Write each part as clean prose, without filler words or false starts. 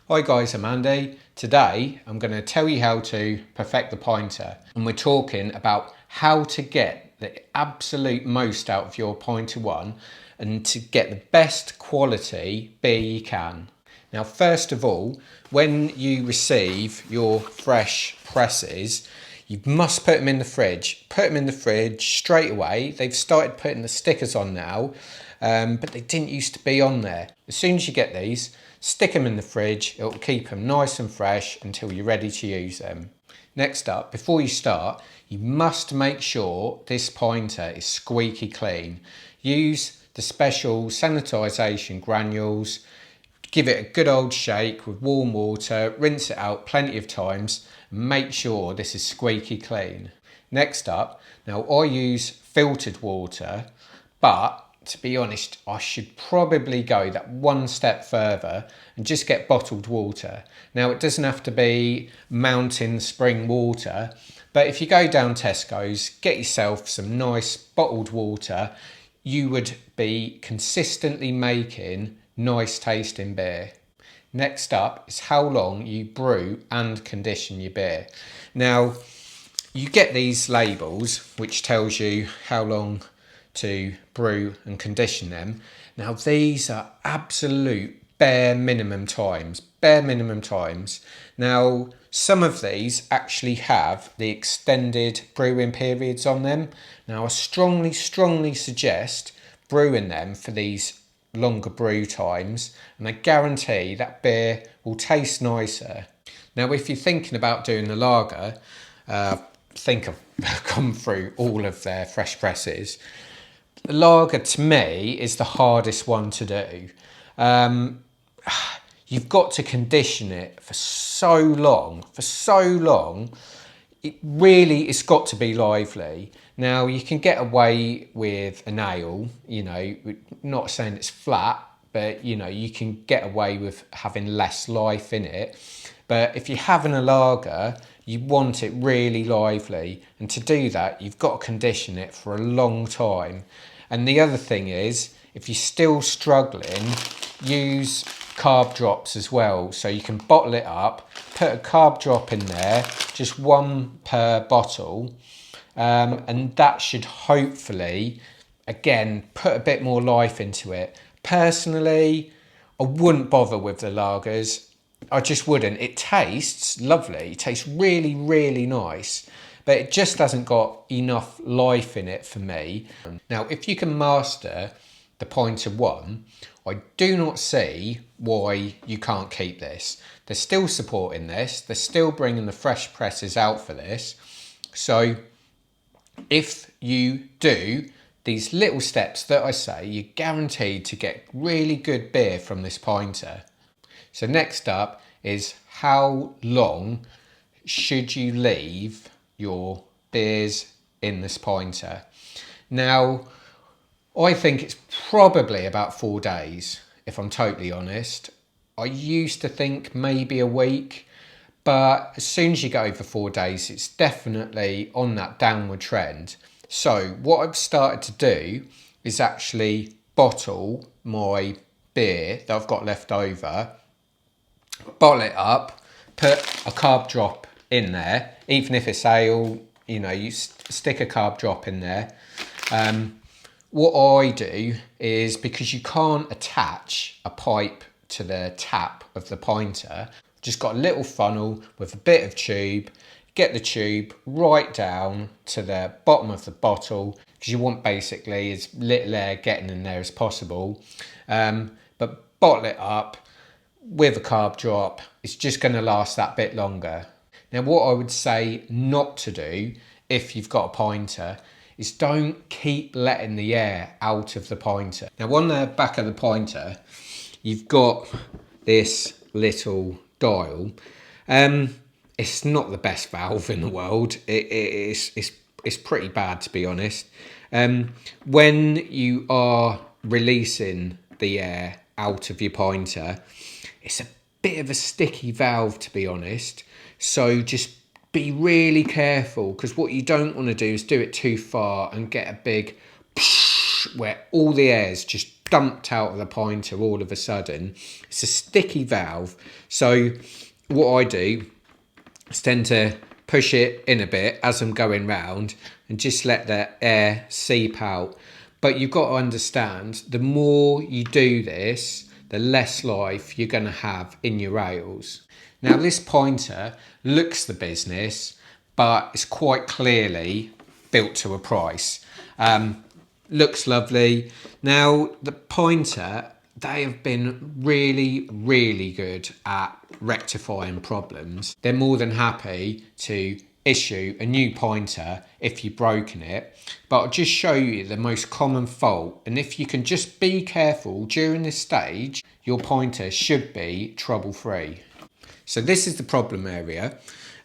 Hi guys, I'm Andy. Today I'm going to tell you how to perfect the pointer, and we're talking about how to get the absolute most out of your pointer one and to get the best quality beer you can. Now first of all, when you receive your fresh presses, you must put them in the fridge. Put them in the fridge straight away. They've started putting the stickers on now, but they didn't used to be on there. As soon as you get these, stick them in the fridge. It'll keep them nice and fresh until you're ready to use them. Next up, before you start, you must make sure this pointer is squeaky clean. Use the special sanitisation granules. Give it a good old shake with warm water, rinse it out plenty of times, and make sure this is squeaky clean. Next up, now I use filtered water, but to be honest, I should probably go that one step further and just get bottled water. Now it doesn't have to be mountain spring water, but if you go down Tesco's, get yourself some nice bottled water, you would be consistently making nice tasting beer. Next up is how long you brew and condition your beer. Now, you get these labels which tells you how long to brew and condition them. Now, these are absolute bare minimum times. Now, some of these actually have the extended brewing periods on them. Now, I strongly suggest brewing them for these longer brew times, and I guarantee that beer will taste nicer. Now if you're thinking about doing the lager, I think I've gone through all of their fresh presses. The lager to me is the hardest one to do. You've got to condition it for so long. It's got to be lively. Now you can get away with an ale, not saying it's flat, but you can get away with having less life in it. But if you're having a lager, you want it really lively, and to do that you've got to condition it for a long time. And the other thing is, if you're still struggling, use carb drops as well. So you can bottle it up, put a carb drop in there, just one per bottle, and that should hopefully, again, put a bit more life into it. Personally, I wouldn't bother with the lagers. I just wouldn't. It tastes lovely. It tastes really nice, but it just hasn't got enough life in it for me. Now, if you can master the pointer one, I do not see why you can't keep this. They're still supporting this. They're still bringing the fresh presses out for this. So if you do these little steps that I say, you're guaranteed to get really good beer from this pointer. So next up is how long should you leave your beers in this pointer? Now, I think it's probably about 4 days, if I'm totally honest. I used to think maybe a week, but as soon as you go over 4 days, it's definitely on that downward trend. So what I've started to do is actually bottle my beer that I've got left over, bottle it up, put a carb drop in there, even if it's ale, you stick a carb drop in there. What I do is, because you can't attach a pipe to the tap of the pointer, just got a little funnel with a bit of tube, get the tube right down to the bottom of the bottle, because you want basically as little air getting in there as possible. But bottle it up with a carb drop. It's just going to last that bit longer. Now, what I would say not to do if you've got a pointer is don't keep letting the air out of the pointer. Now, on the back of the pointer, you've got this little dial. It's not the best valve in the world. It's pretty bad, to be honest. When you are releasing the air out of your pointer, it's a bit of a sticky valve, to be honest. So just be really careful, because what you don't want to do is do it too far and get a big where all the air's just dumped out of the pointer all of a sudden. It's a sticky valve. So what I do is tend to push it in a bit as I'm going round and just let the air seep out. But you've got to understand, the more you do this, the less life you're going to have in your rails. Now this pointer looks the business, but it's quite clearly built to a price. Looks lovely. Now the pointer, they have been really, really good at rectifying problems. They're more than happy to issue a new pointer if you've broken it, but I'll just show you the most common fault, and if you can just be careful during this stage, your pointer should be trouble-free. So this is the problem area.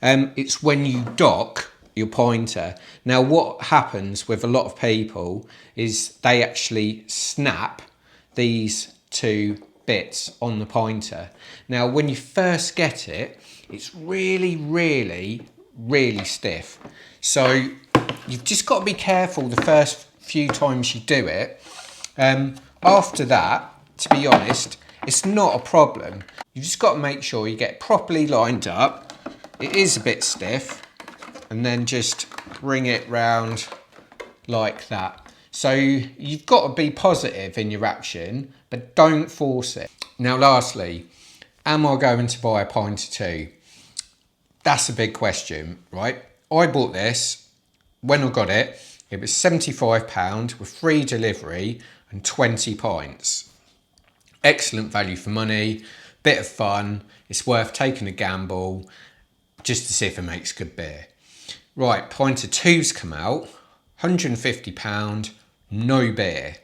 It's when you dock your pointer. Now what happens with a lot of people is they actually snap these two bits on the pointer. Now when you first get it, it's really, really, really stiff. So you've just got to be careful the first few times you do it. After that, to be honest, it's not a problem. You've just got to make sure you get properly lined up. It is a bit stiff, and then just bring it round like that. So you've got to be positive in your action, but don't force it. Now lastly, am I going to buy a pointer too? That's a big question, right? I bought this, when I got it, it was £75 with free delivery and 20 pints. Excellent value for money, bit of fun, it's worth taking a gamble just to see if it makes good beer. Right, pointer 2's come out, £150, no beer.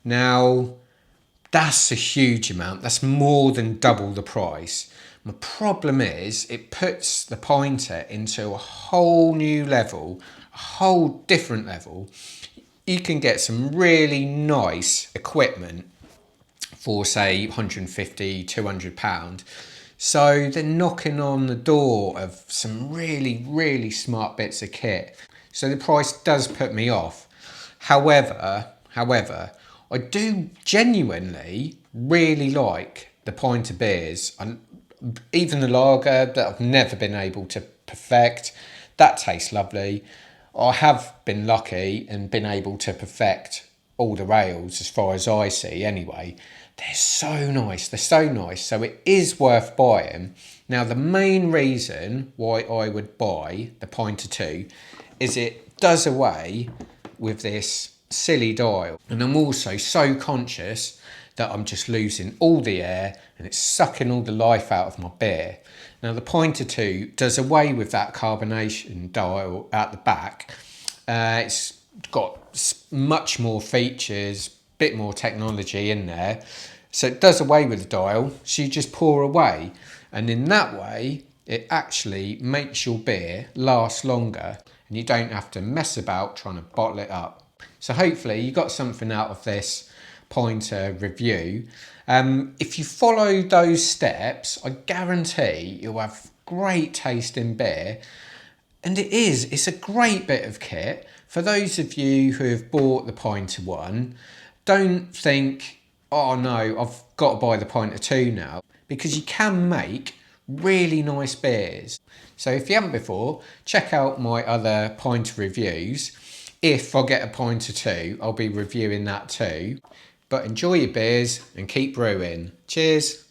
Now, that's a huge amount, that's more than double the price. My problem is it puts the pointer into a whole new level, a whole different level. You can get some really nice equipment for say £150, £200. So they're knocking on the door of some really, really smart bits of kit. So the price does put me off. However, I do genuinely really like the pointer beers. Even the lager that I've never been able to perfect, that tastes lovely. I have been lucky and been able to perfect all the rails as far as I see anyway. They're so nice, so it is worth buying. Now the main reason why I would buy the pointer 2 is it does away with this silly dial, and I'm also so conscious that I'm just losing all the air and it's sucking all the life out of my beer. Now the pointer 2 does away with that carbonation dial at the back. It's got much more features, bit more technology in there, so it does away with the dial, so you just pour away, and in that way it actually makes your beer last longer and you don't have to mess about trying to bottle it up. So hopefully you got something out of this pointer review. If you follow those steps, I guarantee you'll have great tasting beer, and it's a great bit of kit. For those of you who have bought the pointer 1, don't think, oh no, I've got to buy the pointer 2 now, because you can make really nice beers. So if you haven't before, check out my other pointer reviews. If I get a pointer 2, I'll be reviewing that too. But enjoy your beers and keep brewing. Cheers.